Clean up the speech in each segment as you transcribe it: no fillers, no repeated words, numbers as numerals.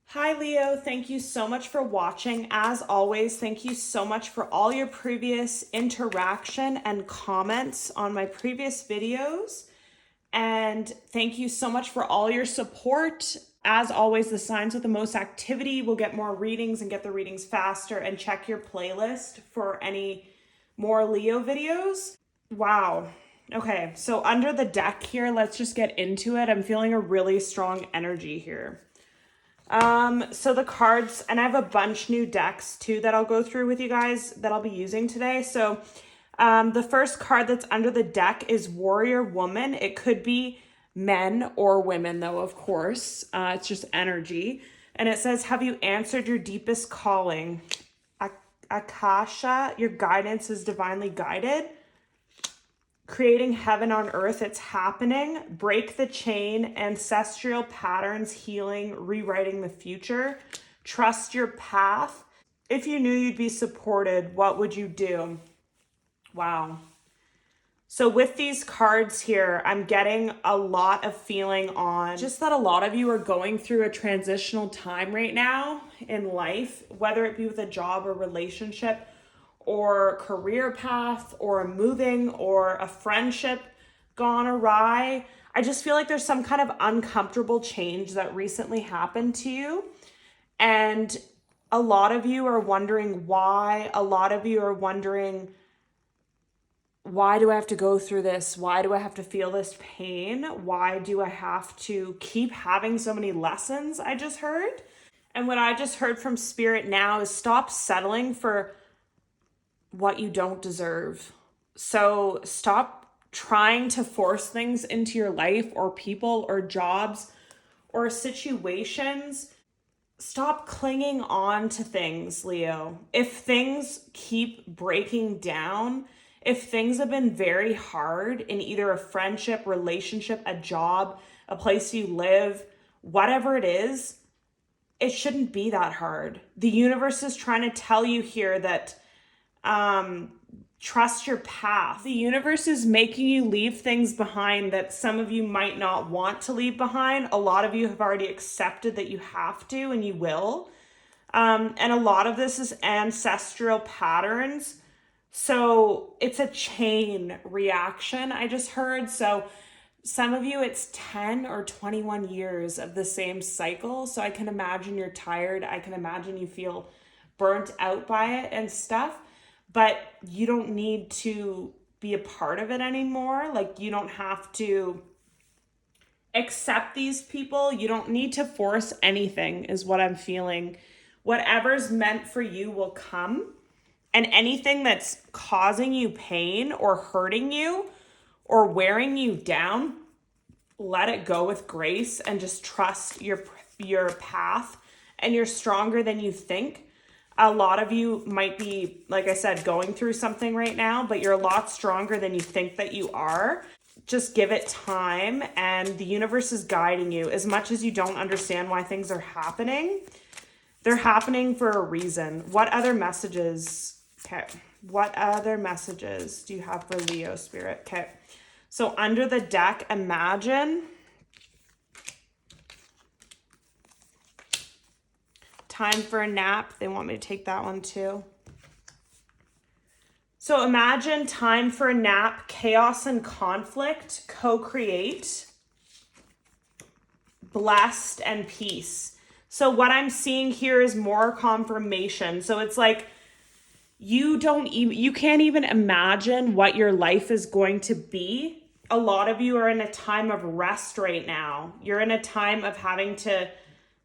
Hi Leo, thank you so much for watching. As always, thank you so much for all your previous interaction and comments on my previous videos. And thank you so much for all your support. As always, the signs with the most activity will get more readings and get the readings faster, and check your playlist for any more Leo videos. Wow. Okay, so under the deck here, let's just get into it. I'm feeling a really strong energy here. So the cards, and I have a bunch new decks too that I'll go through with you guys that I'll be using today. So the first card that's under the deck is Warrior Woman. It could be men or women though, of course. It's just energy. And it says, have you answered your deepest calling? Akasha, your guidance is divinely guided. Creating heaven on earth, it's happening. Break the chain, ancestral patterns, healing, rewriting the future. Trust your path. If you knew you'd be supported, what would you do? Wow. So with these cards here, I'm getting a lot of feeling on just that a lot of you are going through a transitional time right now in life, whether it be with a job or relationship, or career path, or a moving, or a friendship gone awry. I just feel like there's some kind of uncomfortable change that recently happened to you. And a lot of you are wondering why. A lot of you are wondering, why do I have to go through this? Why do I have to feel this pain? Why do I have to keep having so many lessons? I just heard. And what I just heard from Spirit now is stop settling for what you don't deserve. So stop trying to force things into your life, or people or jobs or situations. Stop clinging on to things, Leo. If things keep breaking down, if things have been very hard in either a friendship, relationship, a job, a place you live, whatever it is, it shouldn't be that hard. The universe is trying to tell you here that trust your path. The universe is making you leave things behind that some of you might not want to leave behind. A lot of you have already accepted that you have to, and you will. And a lot of this is ancestral patterns. So it's a chain reaction, I just heard. So some of you, it's 10 or 21 years of the same cycle. So I can imagine you're tired. I can imagine you feel burnt out by it and stuff. But you don't need to be a part of it anymore. Like, you don't have to accept these people. You don't need to force anything, is what I'm feeling. Whatever's meant for you will come. And anything that's causing you pain or hurting you or wearing you down, let it go with grace and just trust your path. And you're stronger than you think. A lot of you might be, like I said, going through something right now, but you're a lot stronger than you think that you are. Just give it time, and the universe is guiding you. As much as you don't understand why things are happening, they're happening for a reason. What other messages? Okay. What other messages do you have for Leo Spirit? Okay. So under the deck, imagine. Time for a nap. They want me to take that one too. So imagine time for a nap, chaos and conflict, co-create, blessed, and peace. So what I'm seeing here is more confirmation. So it's like you can't even imagine what your life is going to be. A lot of you are in a time of rest right now. You're in a time of having to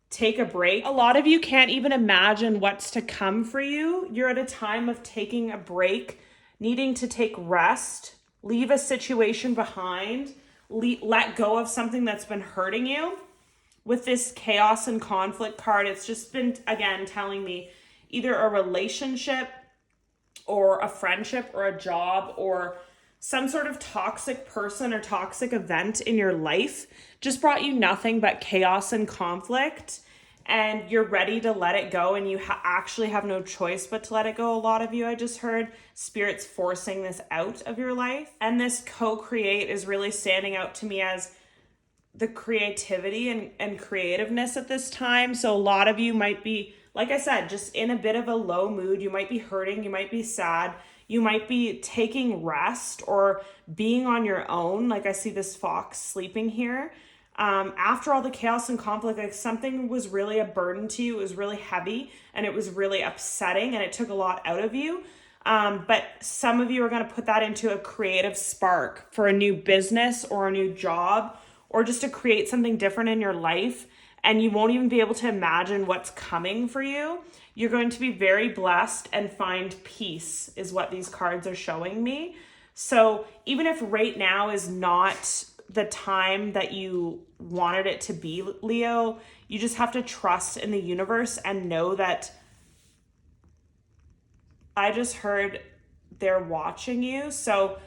take a break. A lot of you can't even imagine what's to come for you. You're at a time of taking a break, needing to take rest, leave a situation behind, let go of something that's been hurting you. With this chaos and conflict card, it's just been, again, telling me either a relationship or a friendship or a job or some sort of toxic person or toxic event in your life just brought you nothing but chaos and conflict, and you're ready to let it go, and you actually have no choice but to let it go. A lot of you, I just heard Spirit's forcing this out of your life, and this co-create is really standing out to me as the creativity and creativeness at this time. So a lot of you might be, like I said, just in a bit of a low mood. You might be hurting, you might be sad, you might be taking rest or being on your own. Like I see this fox sleeping here. After all the chaos and conflict, like something was really a burden to you. It was really heavy and it was really upsetting and it took a lot out of you. But some of you are going to put that into a creative spark for a new business or a new job, or just to create something different in your life. And you won't even be able to imagine what's coming for you. You're going to be very blessed and find peace is what these cards are showing me. So even if right now is not the time that you wanted it to be, Leo, you just have to trust in the universe and know that I just heard they're watching you. So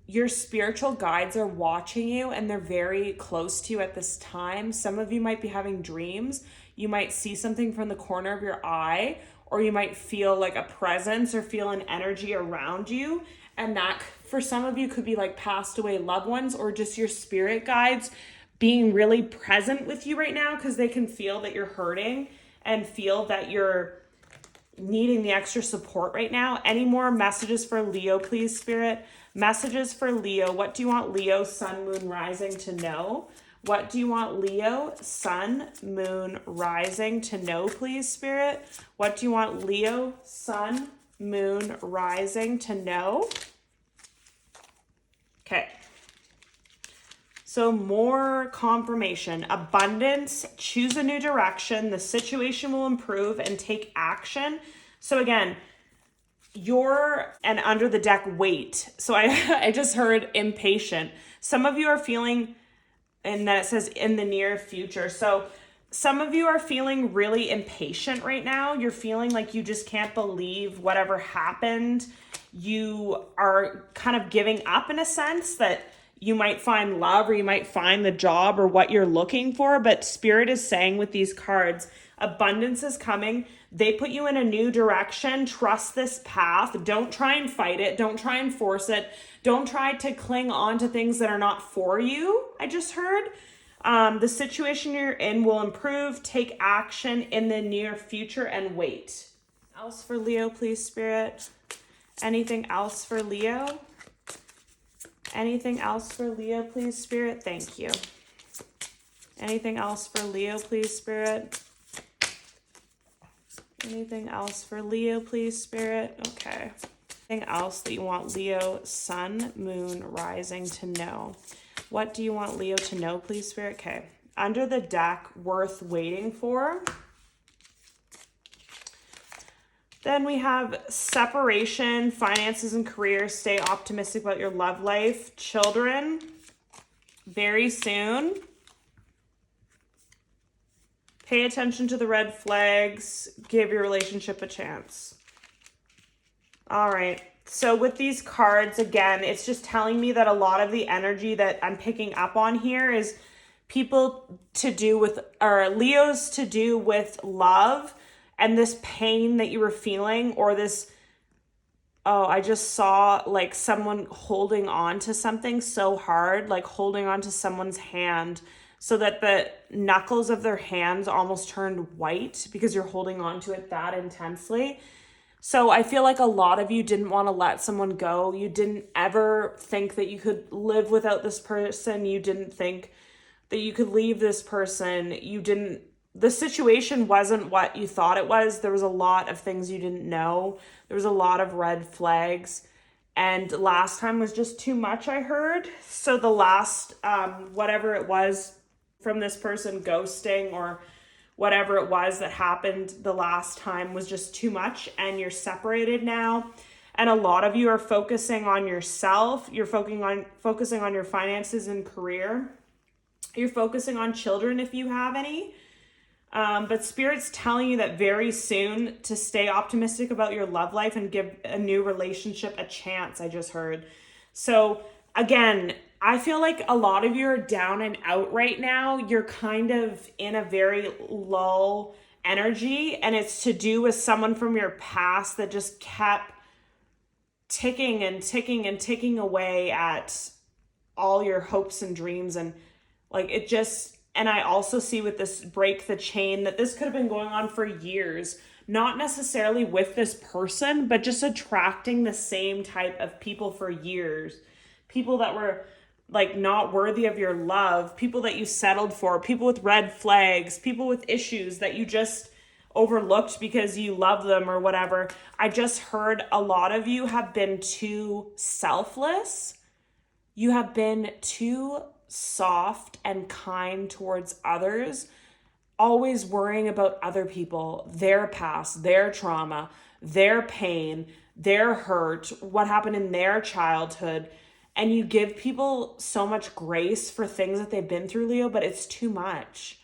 your spiritual guides are watching you and they're very close to you at this time. Some of you might be having dreams. You might see something from the corner of your eye, or you might feel like a presence or feel an energy around you. And that for some of you could be like passed away loved ones or just your spirit guides being really present with you right now, because they can feel that you're hurting and feel that you're needing the extra support right now. Any more messages for Leo, please, Spirit? Messages for Leo. What do you want Leo, Sun, Moon, Rising to know? What do you want Leo, Sun, Moon, Rising to know, please, Spirit? What do you want Leo, Sun, Moon, Rising to know? Okay. So more confirmation. Abundance, choose a new direction. The situation will improve and take action. So again, and under the deck, wait. So I just heard impatient. Some of you are feeling, and then it says in the near future. So some of you are feeling really impatient right now. You're feeling like you just can't believe whatever happened. You are kind of giving up in a sense that you might find love or you might find the job or what you're looking for. But Spirit is saying with these cards, abundance is coming. They put you in a new direction. Trust this path. Don't try and fight it. Don't try and force it. Don't try to cling on to things that are not for you. I just heard. The situation you're in will improve. Take action in the near future and wait. Else for Leo, please, Spirit? Anything else for Leo? Anything else for Leo, please, Spirit? Thank you. Anything else for Leo, please, Spirit? Anything else for Leo, please, Spirit? Okay. Anything else that you want Leo, Sun, Moon, Rising to know? What do you want Leo to know, please, Spirit? Okay. Under the deck, worth waiting for. Then we have separation, finances and career. Stay optimistic about your love life. Children, very soon. Pay attention to the red flags. Give your relationship a chance. All right. So with these cards, again, it's just telling me that a lot of the energy that I'm picking up on here is people to do with, or Leos to do with love and this pain that you were feeling, or this, oh, I just saw like someone holding on to something so hard, like holding on to someone's hand so that the knuckles of their hands almost turned white because you're holding on to it that intensely. So I feel like a lot of you didn't want to let someone go. You didn't ever think that you could live without this person. You didn't think that you could leave this person. The situation wasn't what you thought it was. There was a lot of things you didn't know. There was a lot of red flags. And last time was just too much, I heard. So the last, whatever it was from this person ghosting or whatever it was that happened the last time was just too much, and you're separated now. And a lot of you are focusing on yourself. You're focusing on your finances and career. You're focusing on children if you have any. But Spirit's telling you that very soon to stay optimistic about your love life and give a new relationship a chance, I just heard. So again, I feel like a lot of you are down and out right now. You're kind of in a very low energy, and it's to do with someone from your past that just kept ticking and ticking and ticking away at all your hopes and dreams. And Like it just, and I also see with this break the chain that this could have been going on for years, not necessarily with this person, but just attracting the same type of people for years. People that were like not worthy of your love, people that you settled for, people with red flags, people with issues that you just overlooked because you love them or whatever. I just heard a lot of you have been too selfless. You have been too soft and kind towards others, always worrying about other people, their past, their trauma, their pain, their hurt, what happened in their childhood. And you give people so much grace for things that they've been through, Leo, but it's too much.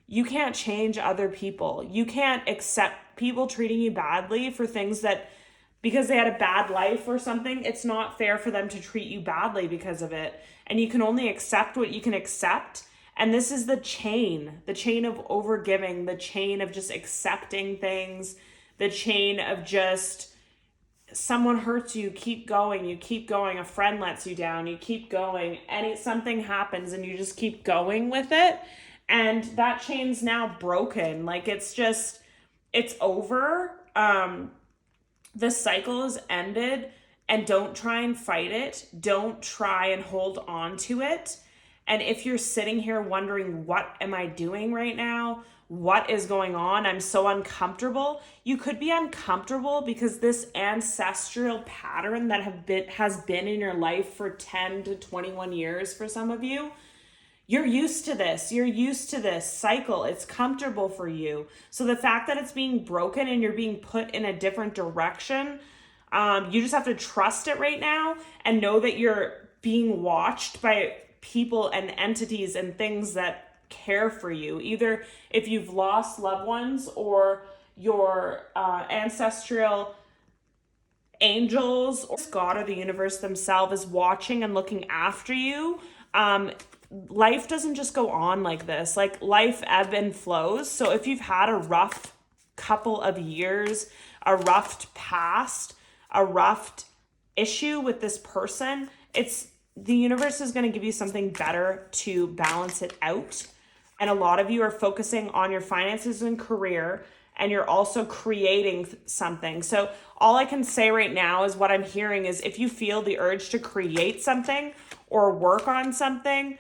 You can't change other people. You can't accept people treating you badly for things that, because they had a bad life or something, it's not fair for them to treat you badly because of it. And you can only accept what you can accept. And this is the chain of overgiving, the chain of just accepting things, the chain of just someone hurts you, keep going, a friend lets you down, you keep going, and something happens and you just keep going with it. And that chain's now broken. Like it's over. The cycle is ended, and don't try and fight it. Don't try and hold on to it. And if you're sitting here wondering, what am I doing right now? What is going on? I'm so uncomfortable. You could be uncomfortable because this ancestral pattern that has been in your life for 10 to 21 years for some of you, you're used to this. You're used to this cycle. It's comfortable for you. So the fact that it's being broken and you're being put in a different direction, you just have to trust it right now and know that you're being watched by people and entities and things that care for you. Either if you've lost loved ones or your ancestral angels or God or the universe themselves is watching and looking after you. Life doesn't just go on like this. Like life ebb and flows. So if you've had a rough couple of years, a rough past, a rough issue with this person, the universe is going to give you something better to balance it out. And a lot of you are focusing on your finances and career, and you're also creating something. So all I can say right now is what I'm hearing is if you feel the urge to create something or work on something,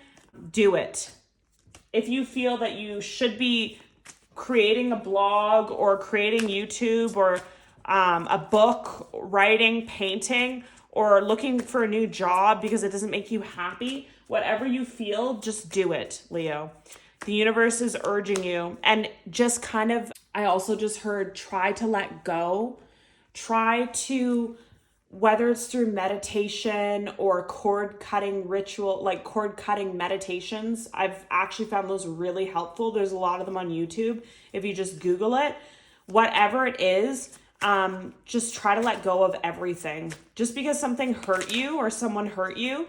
do it. If you feel that you should be creating a blog or creating YouTube or a book, writing, painting, or looking for a new job because it doesn't make you happy, whatever you feel, just do it, Leo. The universe is urging you. And just kind of, I also just heard, try to let go. Try to, whether it's through meditation or cord cutting ritual, like cord cutting meditations. I've actually found those really helpful. There's a lot of them on YouTube. If you just Google it, whatever it is, just try to let go of everything. Just because something hurt you or someone hurt you,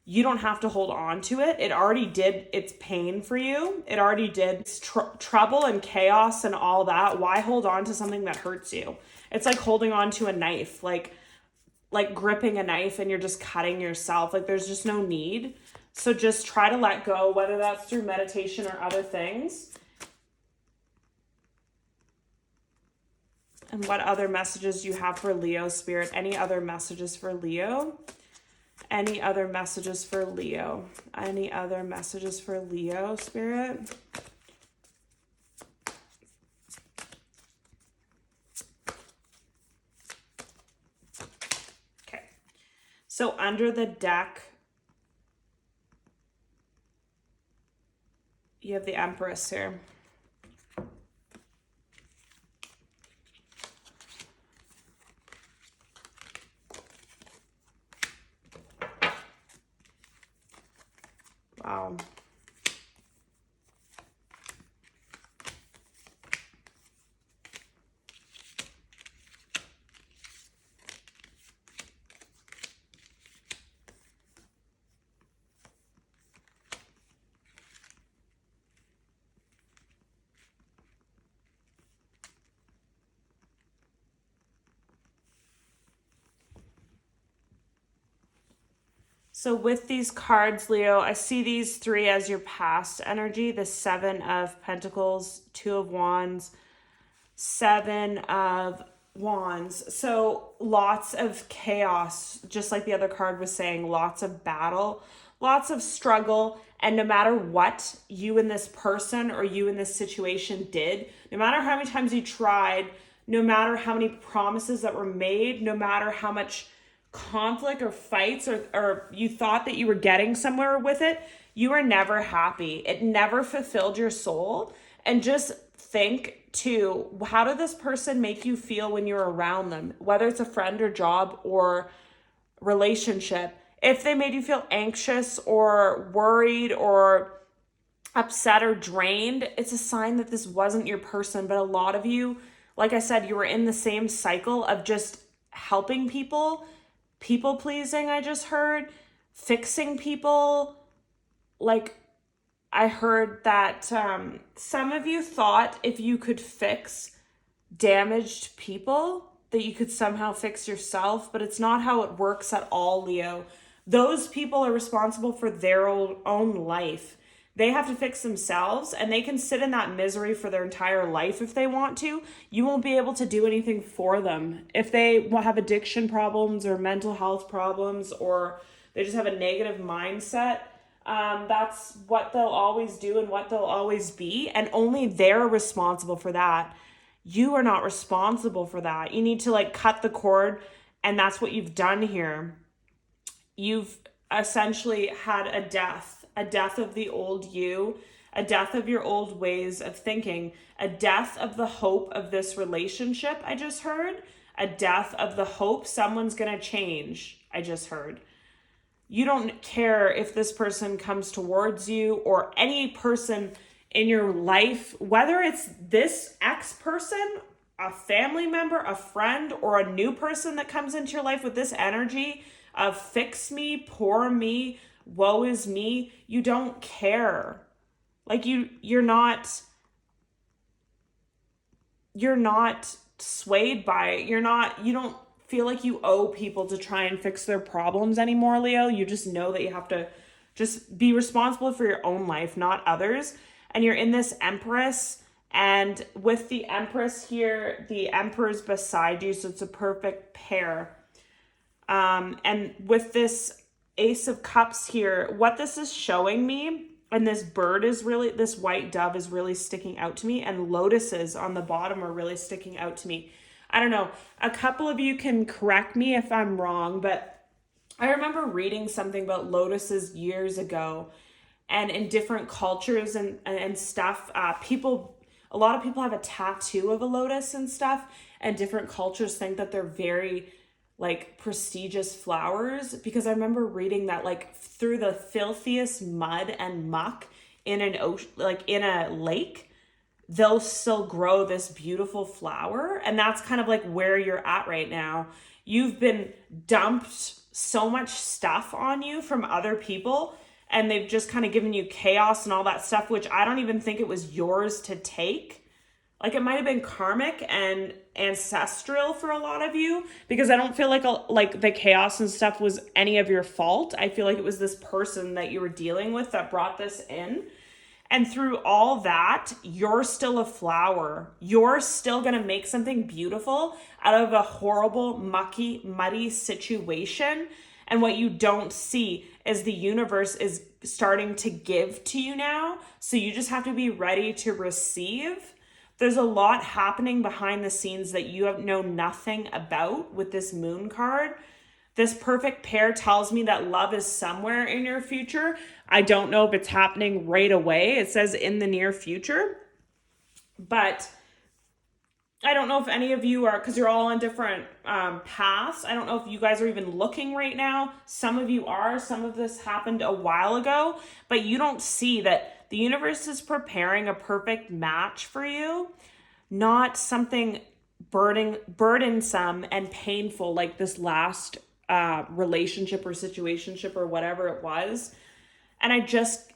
you don't have to hold on to it. It already did its pain for you. It already did its trouble and chaos and all that. Why hold on to something that hurts you? It's like holding on to a knife, like gripping a knife and you're just cutting yourself. Like there's just no need. So just try to let go, whether that's through meditation or other things. And what other messages do you have for Leo, Spirit? Any other messages for Leo? Any other messages for Leo? Any other messages for Leo, Spirit? Okay. So under the deck, you have the Empress here. Wow. So with these cards, Leo, I see these three as your past energy, the Seven of Pentacles, Two of Wands, Seven of Wands. So lots of chaos, just like the other card was saying, lots of battle, lots of struggle. And no matter what you and this person or you in this situation did, no matter how many times you tried, no matter how many promises that were made, no matter how much conflict or fights or you thought that you were getting somewhere with it, you were never happy. It never fulfilled your soul. And just think too, how did this person make you feel when you're around them, whether it's a friend or job or relationship? If they made you feel anxious or worried or upset or drained, it's a sign that this wasn't your person. But a lot of you, like I said, you were in the same cycle of just helping people, people pleasing, I just heard, fixing people. Like, I heard that some of you thought if you could fix damaged people, that you could somehow fix yourself, but it's not how it works at all, Leo. Those people are responsible for their own life. They have to fix themselves, and they can sit in that misery for their entire life if they want to. You won't be able to do anything for them. If they have addiction problems or mental health problems, or they just have a negative mindset, that's what they'll always do and what they'll always be. And only they're responsible for that. You are not responsible for that. You need to like cut the cord. And that's what you've done here. You've essentially had a death of the old you, a death of your old ways of thinking, a death of the hope of this relationship, I just heard, a death of the hope someone's going to change, I just heard. You don't care if this person comes towards you or any person in your life, whether it's this ex-person, a family member, a friend, or a new person that comes into your life with this energy of fix me, poor me, woe is me. You don't care. Like you're not swayed by it. You don't feel like you owe people to try and fix their problems anymore, Leo. You just know that you have to just be responsible for your own life, not others. And you're in this Empress, and with the Empress here, the Emperor's beside you, so it's a perfect pair. And with this Ace of Cups here, what this is showing me, and this white dove is really sticking out to me, and lotuses on the bottom are really sticking out to me. I don't know, a couple of you can correct me if I'm wrong, but I remember reading something about lotuses years ago, and in different cultures and stuff, a lot of people have a tattoo of a lotus and stuff, and different cultures think that they're very like prestigious flowers, because I remember reading that like through the filthiest mud and muck in an ocean, like in a lake, they'll still grow this beautiful flower. And that's kind of like where you're at right now. You've been dumped so much stuff on you from other people, and they've just kind of given you chaos and all that stuff, which I don't even think it was yours to take. Like it might have been karmic and ancestral for a lot of you, because I don't feel like the chaos and stuff was any of your fault. I feel like it was this person that you were dealing with that brought this in. And through all that, you're still a flower. You're still going to make something beautiful out of a horrible, mucky, muddy situation. And what you don't see is the universe is starting to give to you now. So you just have to be ready to receive. There's a lot happening behind the scenes that you know nothing about with this moon card. This perfect pair tells me that love is somewhere in your future. I don't know if it's happening right away. It says in the near future. But I don't know if any of you are, because you're all on different paths. I don't know if you guys are even looking right now. Some of you are. Some of this happened a while ago. But you don't see that the universe is preparing a perfect match for you. Not something burdensome and painful like this last relationship or situationship or whatever it was. And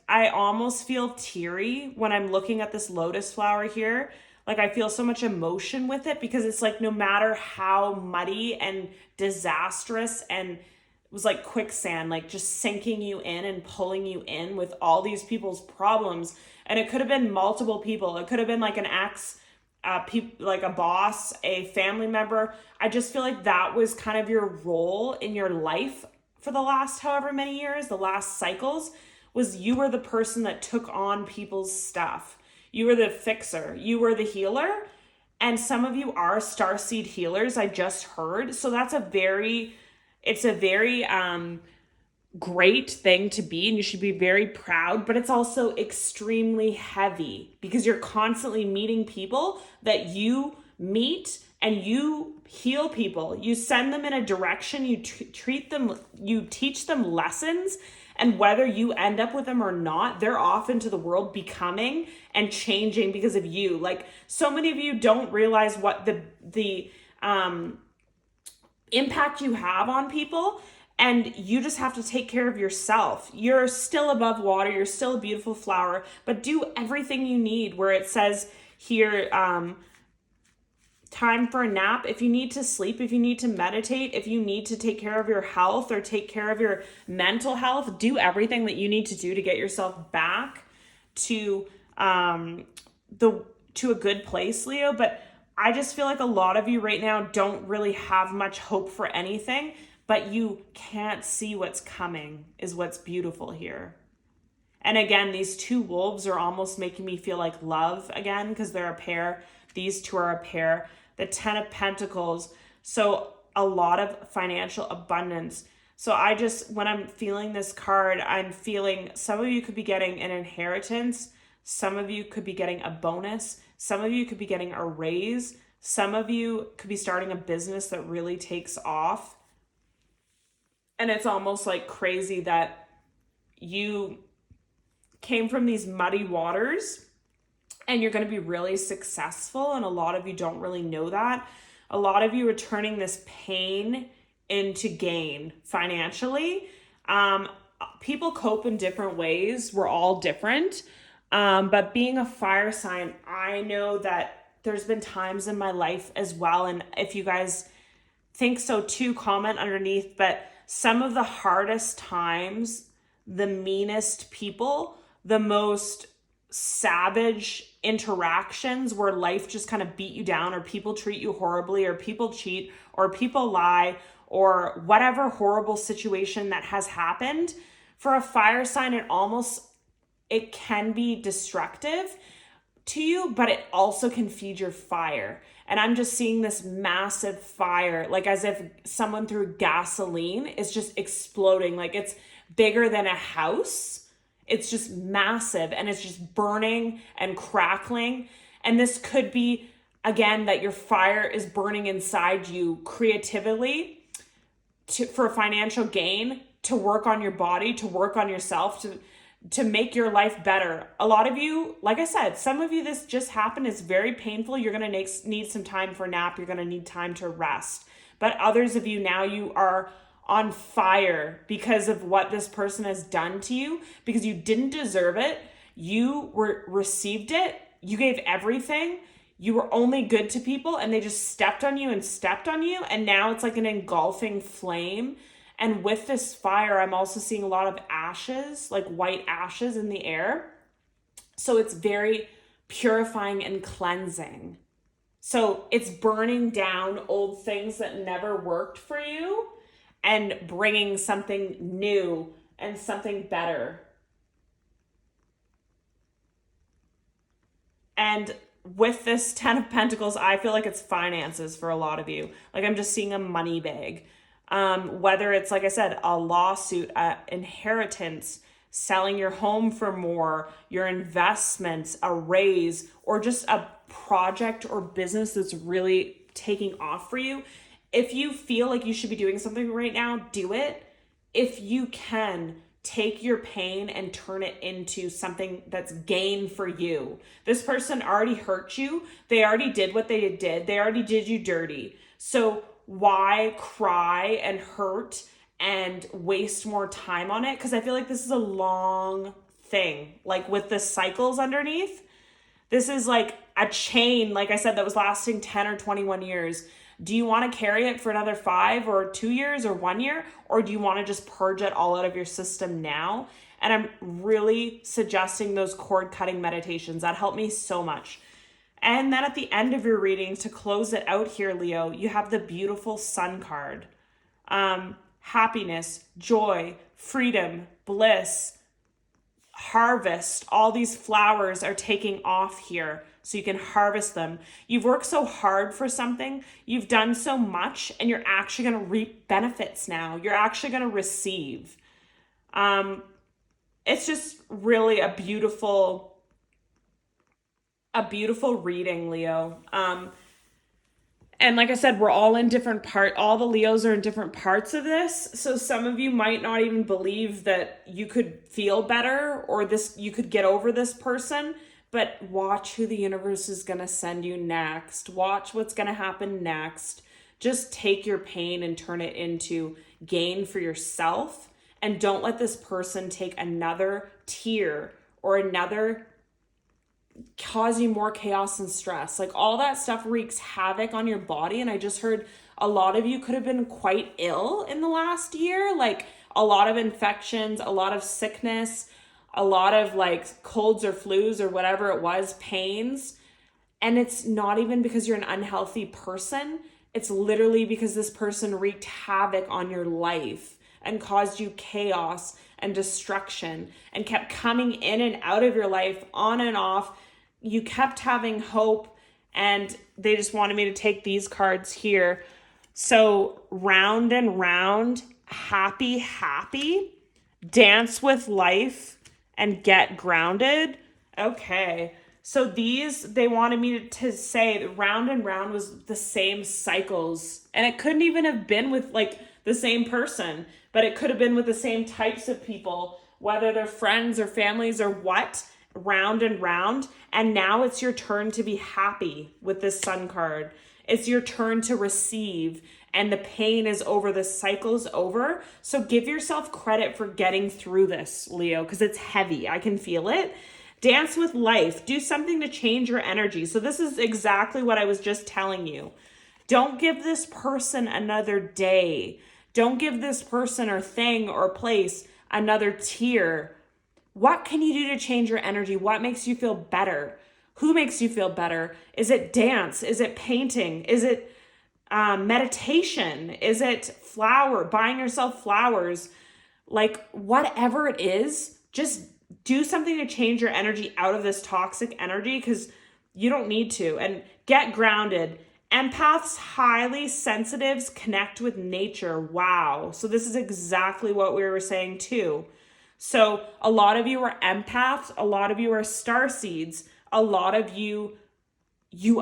I almost feel teary when I'm looking at this lotus flower here. Like I feel so much emotion with it, because it's like no matter how muddy and disastrous and was like quicksand, like just sinking you in and pulling you in with all these people's problems. And it could have been multiple people. It could have been like an ex, like a boss, a family member. I just feel like that was kind of your role in your life for the last however many years, the last cycles, was you were the person that took on people's stuff. You were the fixer. You were the healer. And some of you are starseed healers, I just heard. So that's it's a very great thing to be, and you should be very proud, but it's also extremely heavy because you're constantly meeting people that you meet, and you heal people. You send them in a direction, you treat them, you teach them lessons, and whether you end up with them or not, they're off into the world becoming and changing because of you. Like, so many of you don't realize what the impact you have on people, and you just have to take care of yourself. You're still above water, you're still a beautiful flower, but do everything you need. Where it says here, time for a nap, if you need to sleep, if you need to meditate, if you need to take care of your health or take care of your mental health, do everything that you need to do to get yourself back to to a good place, Leo. But I just feel like a lot of you right now don't really have much hope for anything, but you can't see what's coming is what's beautiful here. And again, these two wolves are almost making me feel like love again, because they're a pair. These two are a pair. The 10 of Pentacles. So a lot of financial abundance. So when I'm feeling this card, I'm feeling some of you could be getting an inheritance. Some of you could be getting a bonus. Some of you could be getting a raise. Some of you could be starting a business that really takes off. And it's almost like crazy that you came from these muddy waters and you're going to be really successful. And a lot of you don't really know that. A lot of you are turning this pain into gain financially. People cope in different ways. We're all different. But being a fire sign, I know that there's been times in my life as well. And if you guys think so too, comment underneath. But some of the hardest times, the meanest people, the most savage interactions where life just kind of beat you down, or people treat you horribly, or people cheat, or people lie, or whatever horrible situation that has happened, for a fire sign, it can be destructive to you, but it also can feed your fire. And I'm just seeing this massive fire, like as if someone threw gasoline, is just exploding. Like it's bigger than a house. It's just massive, and it's just burning and crackling. And this could be, again, that your fire is burning inside you creatively for financial gain, to work on your body, to work on yourself, to make your life better. A lot of you, like I said, some of you, this just happened. It's very painful. You're going to need some time for a nap. You're going to need time to rest. But others of you, now you are on fire because of what this person has done to you, because you didn't deserve it. You received it. You gave everything. You were only good to people, and they just stepped on you and stepped on you. And now it's like an engulfing flame. And with this fire, I'm also seeing a lot of ashes, like white ashes in the air. So it's very purifying and cleansing. So it's burning down old things that never worked for you and bringing something new and something better. And with this 10 of Pentacles, I feel like it's finances for a lot of you. Like I'm just seeing a money bag. Whether it's, like I said, a lawsuit, inheritance, selling your home for more, your investments, a raise, or just a project or business that's really taking off for you. If you feel like you should be doing something right now, do it. If you can, take your pain and turn it into something that's gain for you. This person already hurt you. They already did what they did. They already did you dirty. So why cry and hurt and waste more time on it? Because I feel like this is a long thing. Like with the cycles underneath, this is like a chain, like I said, that was lasting 10 or 21 years. Do you want to carry it for another 5 or 2 years or 1 year? Or do you want to just purge it all out of your system now? And I'm really suggesting those cord cutting meditations. That helped me so much. And then at the end of your reading, to close it out here, Leo, you have the beautiful Sun card. Happiness, joy, freedom, bliss, harvest. All these flowers are taking off here so you can harvest them. You've worked so hard for something. You've done so much, and you're actually going to reap benefits now. You're actually going to receive. It's just really a beautiful reading, Leo. And like I said, we're all in different all the Leos are in different parts of this. So some of you might not even believe that you could feel better or you could get over this person, but watch who the universe is going to send you next. Watch what's going to happen next. Just take your pain and turn it into gain for yourself. And don't let this person take another tear or another cause you more chaos and stress. Like, all that stuff wreaks havoc on your body. And I just heard a lot of you could have been quite ill in the last year. Like, a lot of infections, a lot of sickness, a lot of like colds or flus or whatever it was, pains. And it's not even because you're an unhealthy person. It's literally because this person wreaked havoc on your life and caused you chaos and destruction and kept coming in and out of your life on and off. You kept having hope, and they just wanted me to take these cards here. So round and round, happy, happy, dance with life, and get grounded. Okay. So they wanted me to say that round and round was the same cycles. And it couldn't even have been with like the same person, but it could have been with the same types of people, whether they're friends or families or what, round and round. And now it's your turn to be happy with this Sun card. It's your turn to receive, and the pain is over. The cycle's over. So give yourself credit for getting through this, Leo, because it's heavy. I can feel it. Dance with life. Do something to change your energy. So this is exactly what I was just telling you. Don't give this person another day. Don't give this person or thing or place another tear. What can you do to change your energy? What makes you feel better? Who makes you feel better? Is it dance? Is it painting? Is it meditation? Is it buying yourself flowers? Like, whatever it is, just do something to change your energy out of this toxic energy, because you don't need to. And get grounded. Empaths, highly sensitives, connect with nature. Wow. So this is exactly what we were saying too. So a lot of you are empaths. A lot of you are starseeds. A lot of you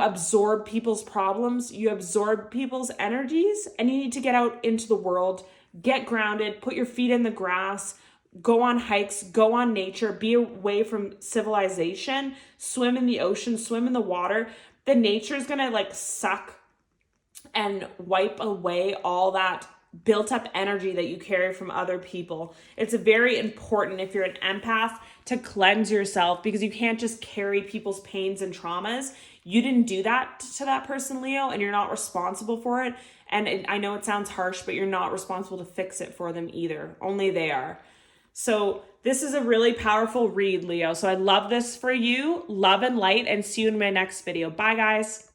absorb people's problems. You absorb people's energies, and you need to get out into the world, get grounded, put your feet in the grass, go on hikes, go on nature, be away from civilization, swim in the ocean, swim in the water. The nature is going to like suck and wipe away all that built up energy that you carry from other people. It's very important, if you're an empath, to cleanse yourself, because you can't just carry people's pains and traumas. You didn't do that to that person, Leo, and you're not responsible for it. And I know it sounds harsh, but you're not responsible to fix it for them either. Only they are. So this is a really powerful read, Leo. So I love this for you. Love and light, and see you in my next video. Bye, guys.